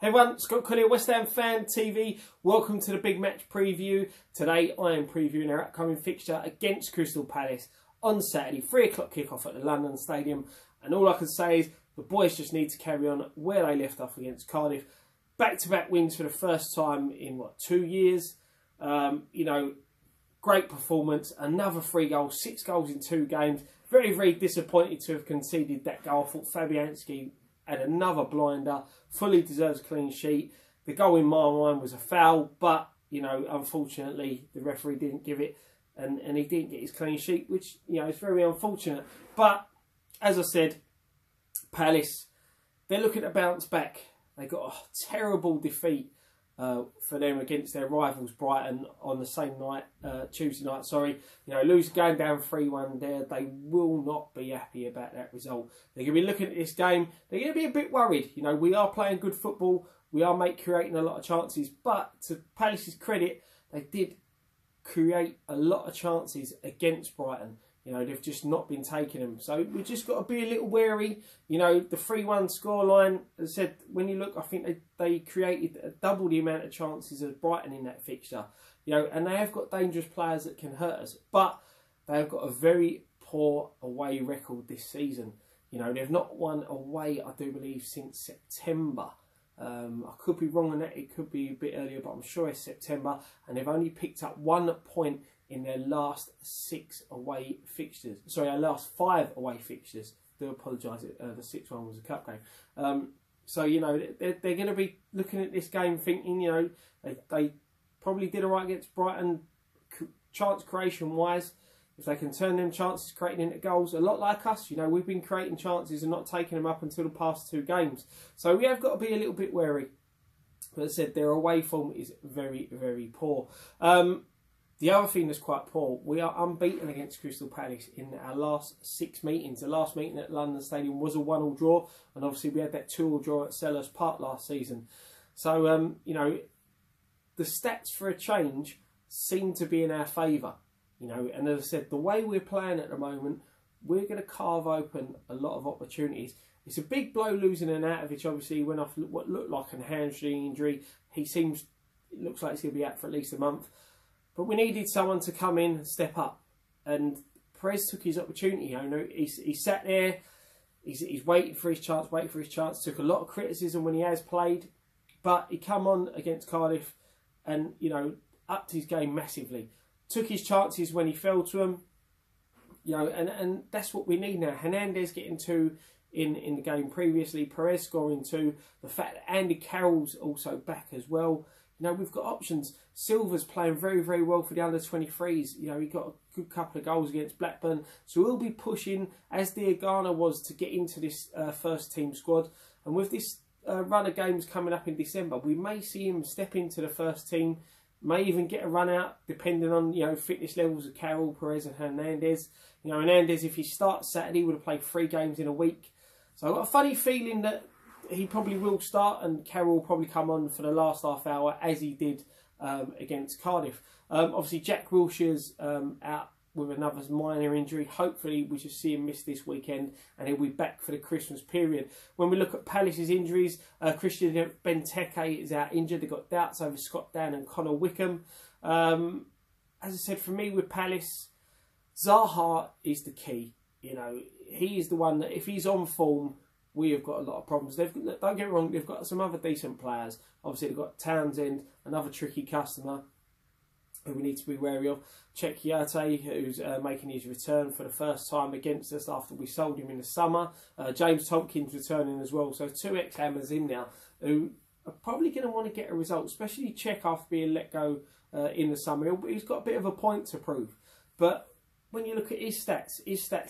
Hey everyone, Scott Collier, West Ham Fan TV. Welcome to the big match preview. Today I am previewing our upcoming fixture against Crystal Palace on Saturday, 3 o'clock kickoff at the London Stadium. And all I can say is the boys just need to carry on where they left off against Cardiff. Back-to-back wins for the first time in, 2 years? Great performance. Another 3 goals, 6 goals in 2 games. Very, very disappointed to have conceded that goal. I thought Fabianski had another blinder, fully deserves a clean sheet. The goal in my mind was a foul, but, unfortunately, the referee didn't give it, and he didn't get his clean sheet, which, is very unfortunate. But, as I said, Palace, they're looking to bounce back. They got a terrible defeat for them against their rivals Brighton on the same night, Tuesday night, losing, going down 3-1 there. They will not be happy about that result. They're going to be looking at this game. They're going to be a bit worried. We are playing good football. We are creating a lot of chances. But to Palace's credit, they did create a lot of chances against Brighton. They've just not been taking them. So we've just got to be a little wary. The 3-1 scoreline, as I said, when you look, I think they created double the amount of chances as Brighton in that fixture. And they have got dangerous players that can hurt us. But they have got a very poor away record this season. They've not won away, I do believe, since September. I could be wrong on that. It could be a bit earlier, but I'm sure it's September. And they've only picked up 1 point in their last 6 away fixtures. Sorry, our last 5 away fixtures. I do apologise, the 6th one was a cup game. They're going to be looking at this game thinking, they probably did all right against Brighton, chance creation-wise. If they can turn them chances creating into goals, a lot like us, we've been creating chances and not taking them up until the past 2 games. So we have got to be a little bit wary. But as I said, their away form is very, very poor. The other thing that's quite poor, we are unbeaten against Crystal Palace in our last 6 meetings. The last meeting at London Stadium was a 1-1 draw, and obviously we had that 2-2 draw at Selhurst Park last season. So, the stats for a change seem to be in our favour. And as I said, the way we're playing at the moment, we're going to carve open a lot of opportunities. It's a big blow losing Arnautovic. Obviously, he went off what looked like a hamstring injury. It looks like he's going to be out for at least a month. But we needed someone to come in and step up. And Perez took his opportunity. He sat there. He's waiting for his chance, Took a lot of criticism when he has played. But he come on against Cardiff and, upped his game massively. Took his chances when he fell to them. And that's what we need now. Hernandez getting 2 in the game previously. Perez scoring 2. The fact that Andy Carroll's also back as well. We've got options. Silva's playing very, very well for the under-23s. He got a good couple of goals against Blackburn. So we'll be pushing, as Diagana was, to get into this first team squad. And with this run of games coming up in December, we may see him step into the first team. May even get a run out, depending on, fitness levels of Carroll, Perez and Hernandez. Hernandez, if he starts Saturday, would have played 3 games in a week. So I've got a funny feeling that he probably will start, and Carroll will probably come on for the last half hour, as he did against Cardiff. Obviously, Jack Wilshere's out with another minor injury. Hopefully, we should see him miss this weekend, and he'll be back for the Christmas period. When we look at Palace's injuries, Christian Benteke is out injured. They've got doubts over Scott Dan and Connor Wickham. As I said, for me with Palace, Zaha is the key. He is the one that, if he's on form, we have got a lot of problems. Don't get me wrong, they've got some other decent players. Obviously, they've got Townsend, another tricky customer who we need to be wary of. Cheick Tioté, who's making his return for the first time against us after we sold him in the summer. James Tompkins returning as well. So 2 ex-Hammers in now who are probably going to want to get a result, especially Cheick after being let go in the summer. He's got a bit of a point to prove. But when you look at his stats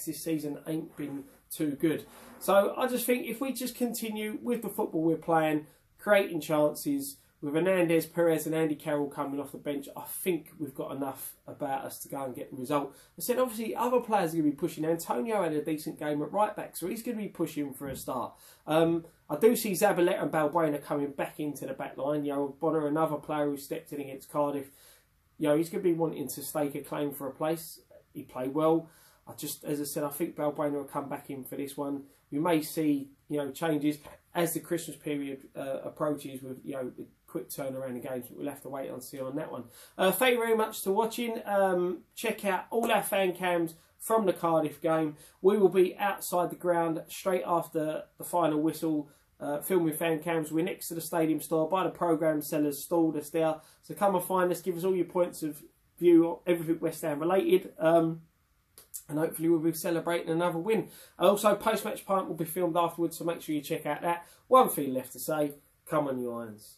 this season ain't been too good. So I just think if we just continue with the football we're playing, creating chances, with Hernandez, Perez and Andy Carroll coming off the bench, I think we've got enough about us to go and get the result. I said, obviously, other players are going to be pushing. Antonio had a decent game at right back, so he's going to be pushing for a start. I do see Zabaleta and Balbuena coming back into the back line. Bonner, another player who stepped in against Cardiff. He's going to be wanting to stake a claim for a place. He played well. As I said, I think Balbuena will come back in for this one. We may see, changes. as the Christmas period approaches, with the quick turnaround in games, we'll have to wait and see on that one. Thank you very much for watching. Check out all our fan cams from the Cardiff game. We will be outside the ground straight after the final whistle, filming fan cams. We're next to the stadium store by the programme sellers stall that's there. So come and find us, give us all your points of view on everything West Ham related. And hopefully we'll be celebrating another win. Also, post-match pint will be filmed afterwards, so make sure you check out that. One thing left to say, come on you Irons.